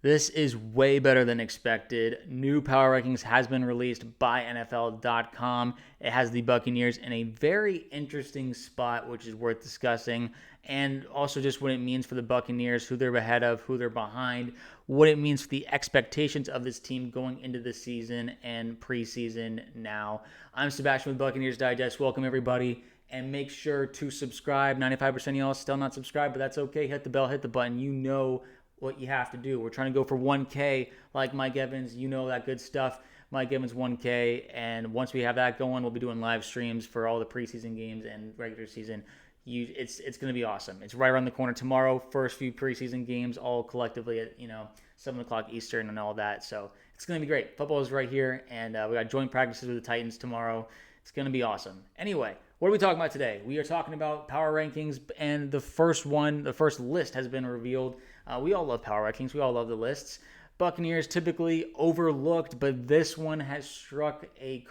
This is way better than expected. New power rankings has been released by NFL.com. It has the Buccaneers in a very interesting spot, which is worth discussing, and also just what it means for the Buccaneers, who they're ahead of, who they're behind, what it means for the expectations of this team going into the season and preseason now. I'm Sebastian with Buccaneers Digest. Welcome, everybody. And make sure to subscribe. 95% of y'all still not subscribed, but that's okay. Hit the bell, hit the button. You know what you have to do. We're trying to go for 1K like Mike Evans. You know that good stuff. Mike Evans 1K. And once we have that going, we'll be doing live streams for all the preseason games and regular season. It's going to be awesome. It's right around the corner tomorrow. First few preseason games all collectively at 7 o'clock Eastern and all that. So it's going to be great. Football is right here, and we got joint practices with the Titans tomorrow. It's going to be awesome. Anyway, what are we talking about today? We are talking about power rankings, and the first list has been revealed. We all love power rankings. We all love the lists. Buccaneers typically overlooked, but this one has struck a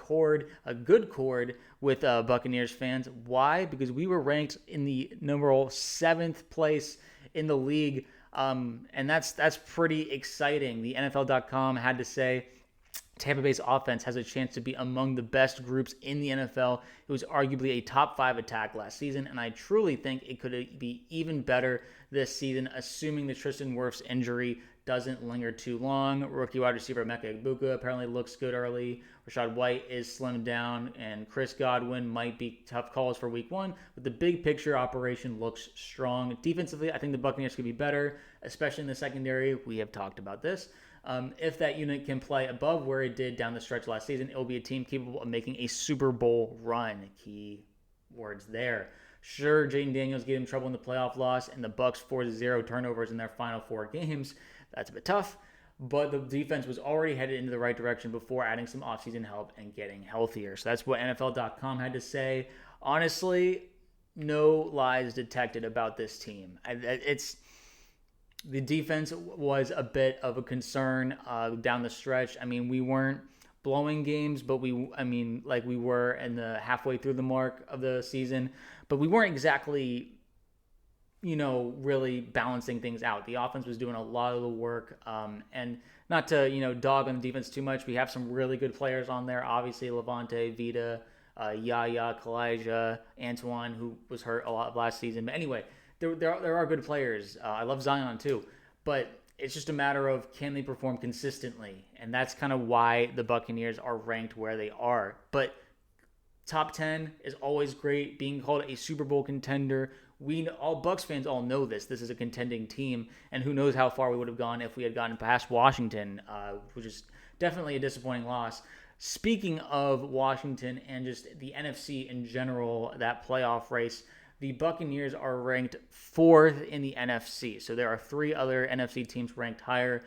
good chord with Buccaneers fans. Why? Because we were ranked in the number 7th place in the league, and that's pretty exciting. The NFL.com had to say Tampa Bay's offense has a chance to be among the best groups in the NFL. It was arguably a top 5 attack last season, and I truly think it could be even better this season, assuming the Tristan Wirfs injury doesn't linger too long. Rookie wide receiver Emeka Egbuka apparently looks good early. Rashad White is slimmed down, and Chris Godwin might be tough calls for week 1, but the big picture operation looks strong. Defensively, I think the Buccaneers could be better, especially in the secondary. We have talked about this. If that unit can play above where it did down the stretch last season, it will be a team capable of making a Super Bowl run. Key words there. Sure, Jaden Daniels gave him trouble in the playoff loss, and the Bucs forced 0 turnovers in their final 4 games. That's a bit tough, but the defense was already headed into the right direction before adding some offseason help and getting healthier. So that's what NFL.com had to say. Honestly, no lies detected about this team. The defense was a bit of a concern down the stretch. I mean, we weren't blowing games, but we were in the halfway through the mark of the season, but we weren't exactly, really balancing things out. The offense was doing a lot of the work, and not to, dog on the defense too much. We have some really good players on there. Obviously, Lavonte, Vita, Yaya, Kalijah, Antoine, who was hurt a lot of last season. But anyway, there are good players. I love Zion too, but it's just a matter of can they perform consistently, and that's kind of why the Buccaneers are ranked where they are. But top 10 is always great. Being called a Super Bowl contender, all Bucs fans all know this. This is a contending team, and who knows how far we would have gone if we had gotten past Washington, which is definitely a disappointing loss. Speaking of Washington and just the NFC in general, that playoff race, the Buccaneers are ranked 4th in the NFC. So there are 3 other NFC teams ranked higher.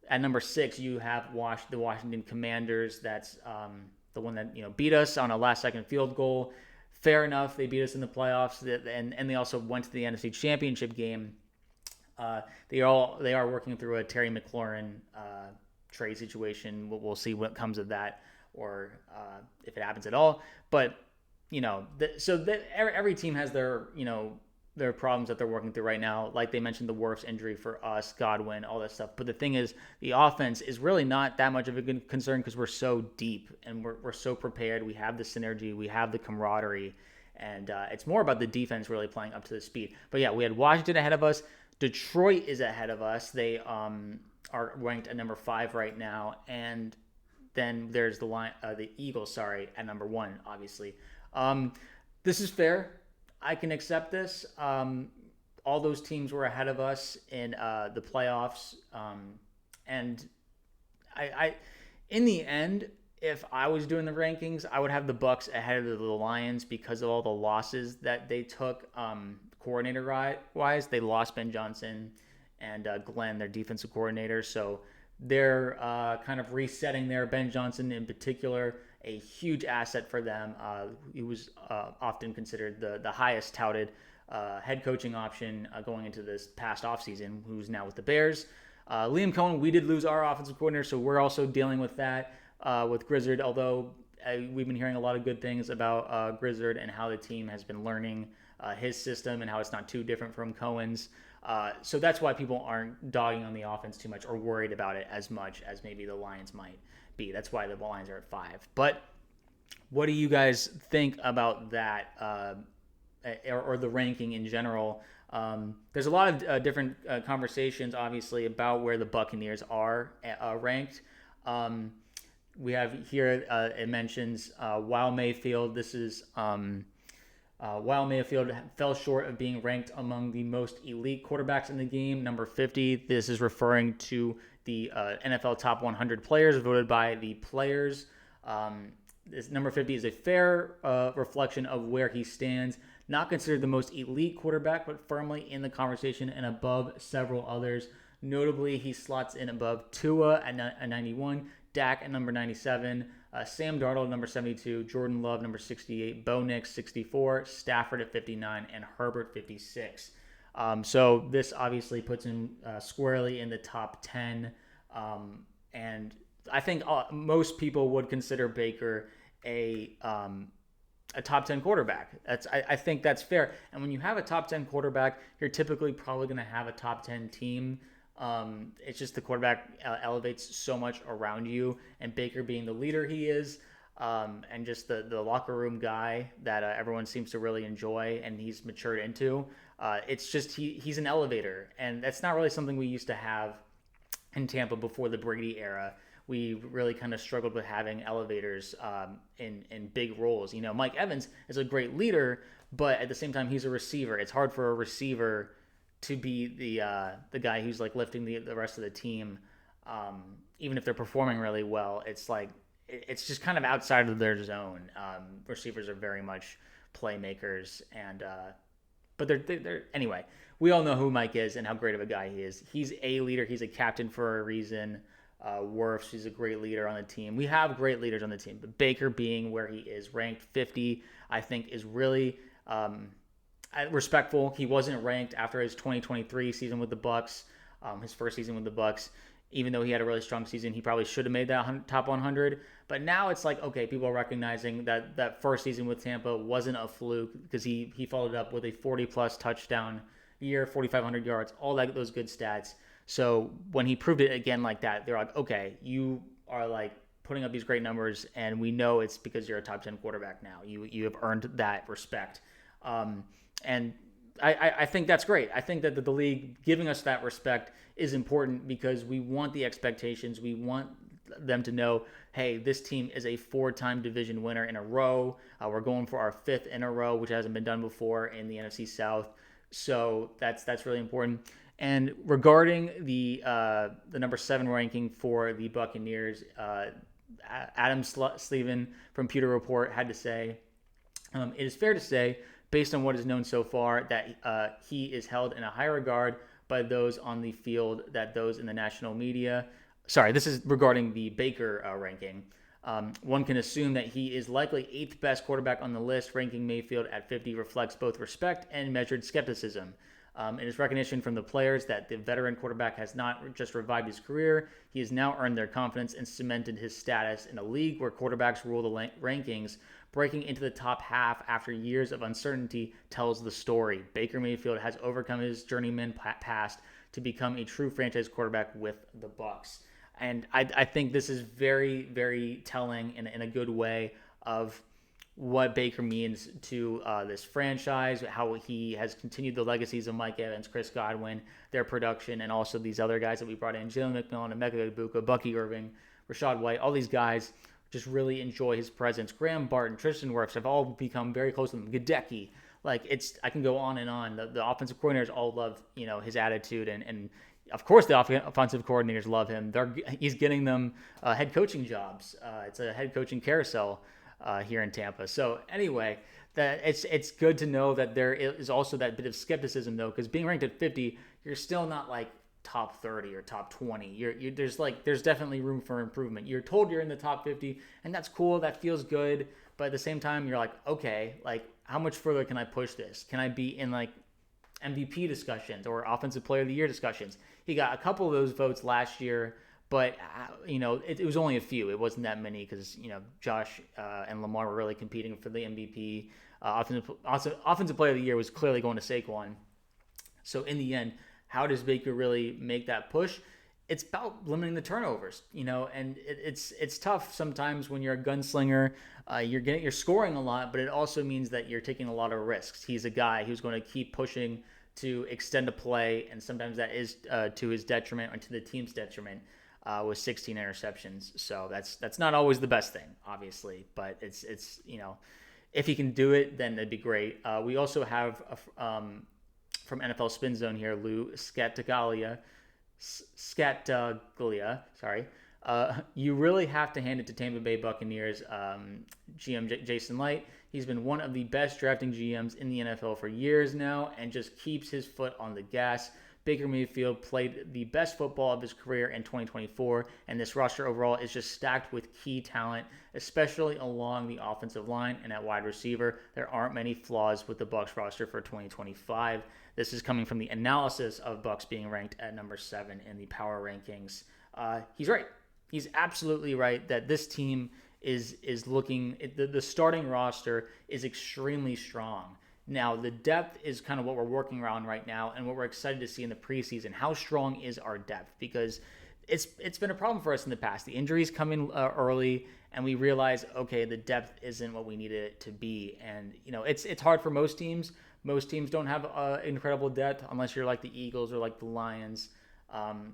At number 6, you have the Washington Commanders. That's the one that beat us on a last-second field goal. Fair enough, they beat us in the playoffs, and they also went to the NFC Championship game. They are working through a Terry McLaurin trade situation. We'll see what comes of that, or if it happens at all. But every team has their problems that they're working through right now. Like they mentioned, the Wirfs injury for us, Godwin, all that stuff. But the thing is, the offense is really not that much of a good concern because we're so deep and we're so prepared. We have the synergy, we have the camaraderie, and it's more about the defense really playing up to the speed. But yeah, we had Washington ahead of us. Detroit is ahead of us. They are ranked at number 5 right now, and then there's the Eagles, at number 1, obviously. This is fair. I can accept this. All those teams were ahead of us in the playoffs, and I, in the end, if I was doing the rankings, I would have the Bucs ahead of the Lions because of all the losses that they took. Coordinator-wise, they lost Ben Johnson and Glenn, their defensive coordinator, so they're kind of resetting there. Ben Johnson in particular, a huge asset for them. He was often considered the highest touted head coaching option going into this past offseason, who's now with the Bears. Liam Cohen, we did lose our offensive coordinator, so we're also dealing with that with Grizzard, although we've been hearing a lot of good things about Grizzard and how the team has been learning his system and how it's not too different from Cohen's. So that's why people aren't dogging on the offense too much or worried about it as much as maybe the Lions might be. That's why the Lions are at 5. But what do you guys think about that, or the ranking in general? There's a lot of different conversations, obviously, about where the Buccaneers are ranked. We have here, it mentions while Mayfield, while Mayfield fell short of being ranked among the most elite quarterbacks in the game, number 50. This is referring to the NFL top 100 players voted by the players. This number 50 is a fair reflection of where he stands. Not considered the most elite quarterback, but firmly in the conversation and above several others. Notably, he slots in above Tua at 91, Dak at number 97, Sam Darnold number 72, Jordan Love number 68, Bo Nix 64, Stafford at 59, and Herbert 56. So this obviously puts him squarely in the top 10. And I think most people would consider Baker a top 10 quarterback. I think that's fair. And when you have a top 10 quarterback, you're typically probably going to have a top 10 team. It's just the quarterback elevates so much around you, and Baker being the leader he is, and just the locker room guy that everyone seems to really enjoy and he's matured into. It's just he's an elevator, and that's not really something we used to have in Tampa before the Brady era. We really kind of struggled with having elevators in big roles. You know, Mike Evans is a great leader, but at the same time, he's a receiver. It's hard for a receiver to be the guy who's like lifting the rest of the team, even if they're performing really well. It's like it's just kind of outside of their zone. Receivers are very much playmakers, and but they're anyway. We all know who Mike is and how great of a guy he is. He's a leader. He's a captain for a reason. Wirfs, he's a great leader on the team. We have great leaders on the team, but Baker being where he is, ranked 50, I think is really respectful. He wasn't ranked after his 2023 season with the Bucs, his first season with the Bucs. Even though he had a really strong season, he probably should have made that top 100. But now it's like, okay, people are recognizing that first season with Tampa wasn't a fluke, because he followed up with a 40-plus touchdown year, 4,500 yards, all those good stats. So when he proved it again like that, they're like, okay, you are like putting up these great numbers, and we know it's because you're a top 10 quarterback now. You have earned that respect. And I think that's great. I think that the league giving us that respect is important, because we want the expectations. We want them to know, hey, this team is a 4-time division winner in a row. We're going for our 5th in a row, which hasn't been done before in the NFC South. So that's really important. And regarding the number 7 ranking for the Buccaneers, Adam Sleven from Pewter Report had to say, it is fair to say, based on what is known so far, that he is held in a higher regard by those on the field that those in the national media. Sorry, this is regarding the Baker ranking. One can assume that he is likely 8th best quarterback on the list. Ranking Mayfield at 50 reflects both respect and measured skepticism. It is recognition from the players that the veteran quarterback has not just revived his career, he has now earned their confidence and cemented his status in a league where quarterbacks rule the rankings. Breaking into the top half after years of uncertainty tells the story. Baker Mayfield has overcome his journeyman past to become a true franchise quarterback with the Bucs. And I think this is very, very telling in a good way of what Baker means to this franchise, how he has continued the legacies of Mike Evans, Chris Godwin, their production, and also these other guys that we brought in, Jalen McMillan, Emeka Egbuka, Bucky Irving, Rashad White. All these guys just really enjoy his presence. Graham Barton, Tristan Wirfs have all become very close to him. Gadecki, I can go on and on. The offensive coordinators all love his attitude, and of course the offensive coordinators love him. He's getting them head coaching jobs. It's a head coaching carousel here in Tampa. So anyway, that it's good to know that there is also that bit of skepticism, though, because being ranked at 50, you're still not like top 30 or top 20. There's definitely room for improvement. You're told you're in the top 50, and that's cool. That feels good. But at the same time, you're like, okay, like how much further can I push this? Can I be in like MVP discussions or Offensive Player of the Year discussions? He got a couple of those votes last year, but it was only a few. It wasn't that many, because Josh and Lamar were really competing for the MVP. Offensive Player of the Year was clearly going to Saquon. So in the end, how does Baker really make that push? It's about limiting the turnovers, and it's tough sometimes when you're a gunslinger. You're scoring a lot, but it also means that you're taking a lot of risks. He's a guy who's going to keep pushing to extend a play, and sometimes that is to his detriment or to the team's detriment. With 16 interceptions, so that's not always the best thing, obviously, but it's if he can do it, then that'd be great. We also have from NFL Spin Zone here, Lou Scataglia. Sorry. You really have to hand it to Tampa Bay Buccaneers GM Jason Licht. He's been one of the best drafting GMs in the NFL for years now and just keeps his foot on the gas. Baker Mayfield played the best football of his career in 2024, and this roster overall is just stacked with key talent, especially along the offensive line and at wide receiver. There aren't many flaws with the Bucs roster for 2025. This is coming from the analysis of Bucs being ranked at number 7 in the power rankings. He's right. He's absolutely right that this team is looking. The starting roster is extremely strong. Now, the depth is kind of what we're working around right now and what we're excited to see in the preseason. How strong is our depth? Because it's been a problem for us in the past. The injuries come in early, and we realize, okay, the depth isn't what we needed it to be. And, it's hard for most teams. Most teams don't have incredible depth unless you're like the Eagles or like the Lions,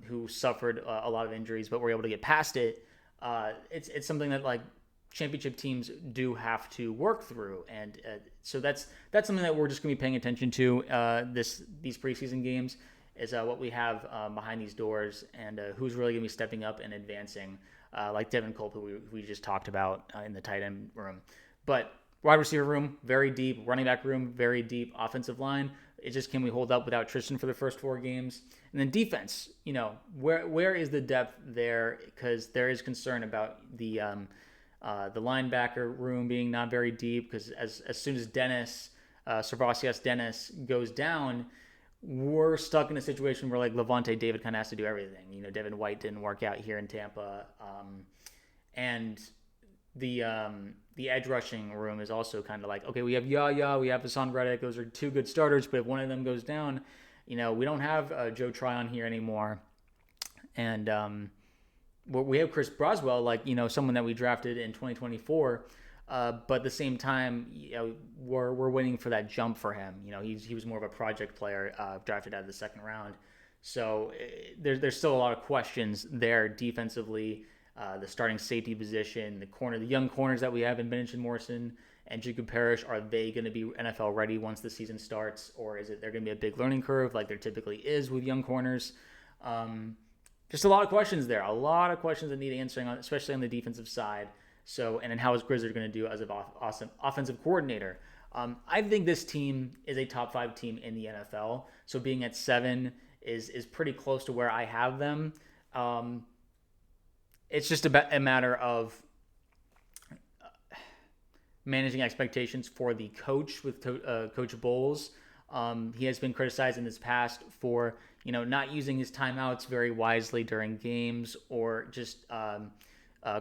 who suffered a lot of injuries but were able to get past it. It's something that, like, championship teams do have to work through, and so that's something that we're just going to be paying attention to these preseason games is what we have behind these doors, and who's really going to be stepping up and advancing, like Devin Culp, who we just talked about in the tight end room. But wide receiver room, very deep. Running back room, very deep. Offensive line, it's just, can we hold up without Tristan for the first 4 games? And then defense, where is the depth there? Because there is concern about the linebacker room being not very deep, because as soon as Sebastian Dennis goes down, we're stuck in a situation where, like, Lavonte David kind of has to do everything. Devin White didn't work out here in Tampa, and the edge rushing room is also kind of like, okay, we have Yaya, we have Hassan Reddick. Those are 2 good starters, but if one of them goes down, we don't have Joe Tryon here anymore, and we have Chris Broswell, like, someone that we drafted in 2024, but at the same time, we're waiting for that jump for him. He was more of a project player, drafted out of the 2nd round. So there's still a lot of questions there defensively. The starting safety position, the young corners that we have in Bennett and Morrison and Jacob Parrish, are they going to be NFL ready once the season starts, or is it they're going to be a big learning curve like there typically is with young corners? Just a lot of questions there. A lot of questions that need answering, especially on the defensive side. So, and then how is Grizzard going to do as an awesome offensive coordinator? I think this team is a top 5 team in the NFL. So being at 7 is pretty close to where I have them. It's just a matter of managing expectations for the coach with Coach Bowles. He has been criticized in this past for not using his timeouts very wisely during games, or just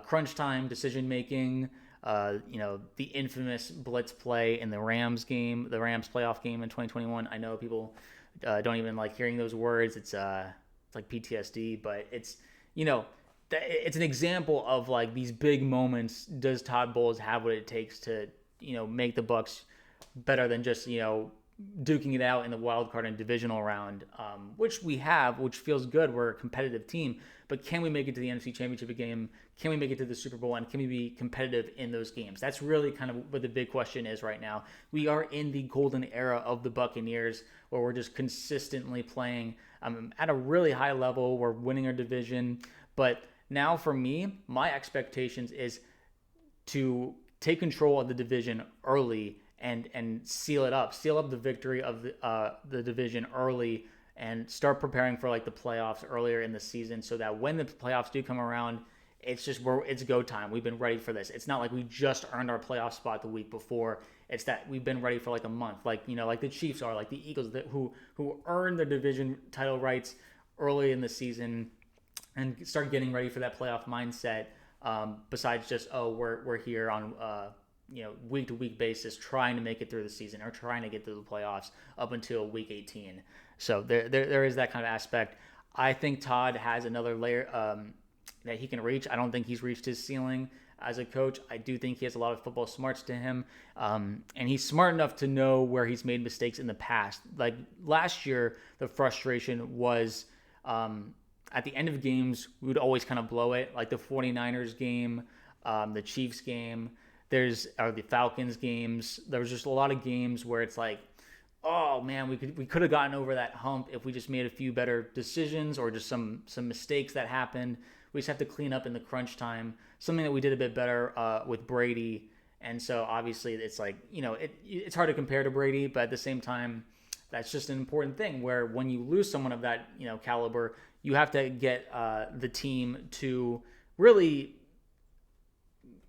crunch time decision making. The infamous blitz play in the Rams playoff game in 2021. I know people don't even like hearing those words. It's like PTSD, but it's it's an example of, like, these big moments. Does Todd Bowles have what it takes to make the Bucs better than just duking it out in the wild card and divisional round, which we have, which feels good. We're a competitive team, but can we make it to the NFC Championship game? Can we make it to the Super Bowl? And can we be competitive in those games? That's really kind of what the big question is right now. We are in the golden era of the Buccaneers, where we're just consistently playing at a really high level. We're winning our division. But now for me, my expectations is to take control of the division early and seal up the victory of the division early, and start preparing for, like, the playoffs earlier in the season, so that when the playoffs do come around, it's go time. We've been ready for this. It's not like we just earned our playoff spot the week before. It's that we've been ready for like a month, like like the Chiefs are, like the Eagles who earned their division title rights early in the season and start getting ready for that playoff mindset. Besides just we're here on week to week basis trying to make it through the season or trying to get through the playoffs up until week 18. So there is that kind of aspect. I think Todd has another layer that he can reach. I don't think he's reached his ceiling as a coach. I do think he has a lot of football smarts to him, and he's smart enough to know where he's made mistakes in the past. Like last year, the frustration was at the end of games, we would always kind of blow it, like the 49ers game, the Chiefs game, or the Falcons games. There was just a lot of games where it's like, oh man, we could have gotten over that hump if we just made a few better decisions or just some mistakes that happened. We just have to clean up in the crunch time. Something that we did a bit better with Brady. And so obviously it's like, it's hard to compare to Brady, but at the same time, that's just an important thing where when you lose someone of that, caliber, you have to get the team to really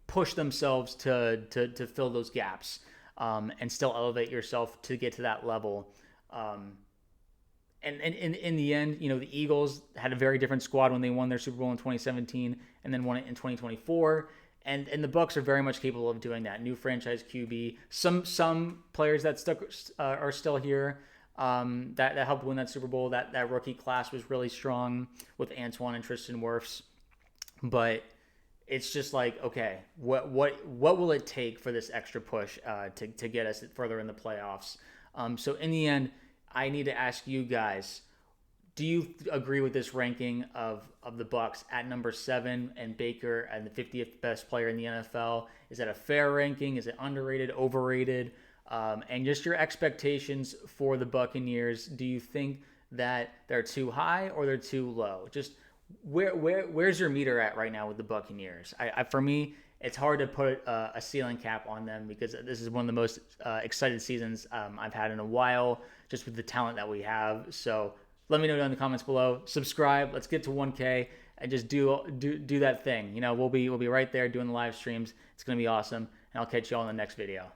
push themselves to fill those gaps and still elevate yourself to get to that level. And in the end, the Eagles had a very different squad when they won their Super Bowl in 2017 and then won it in 2024. And the Bucs are very much capable of doing that. New franchise QB, some players that are still here that helped win that Super Bowl. That rookie class was really strong with Antoine and Tristan Wirfs, but it's just like, okay, what will it take for this extra push to get us further in the playoffs? So in the end, I need to ask you guys, do you agree with this ranking of the Bucs at number 7 and Baker and the 50th best player in the NFL? Is that a fair ranking? Is it underrated, overrated? And just your expectations for the Buccaneers. Do you think that they're too high or they're too low? Just where's your meter at right now with the Buccaneers? For me, it's hard to put a ceiling cap on them because this is one of the most excited seasons I've had in a while, just with the talent that we have. So let me know down in the comments below. Subscribe. Let's get to 1K and just do that thing. We'll be right there doing the live streams. It's gonna be awesome, and I'll catch you all in the next video.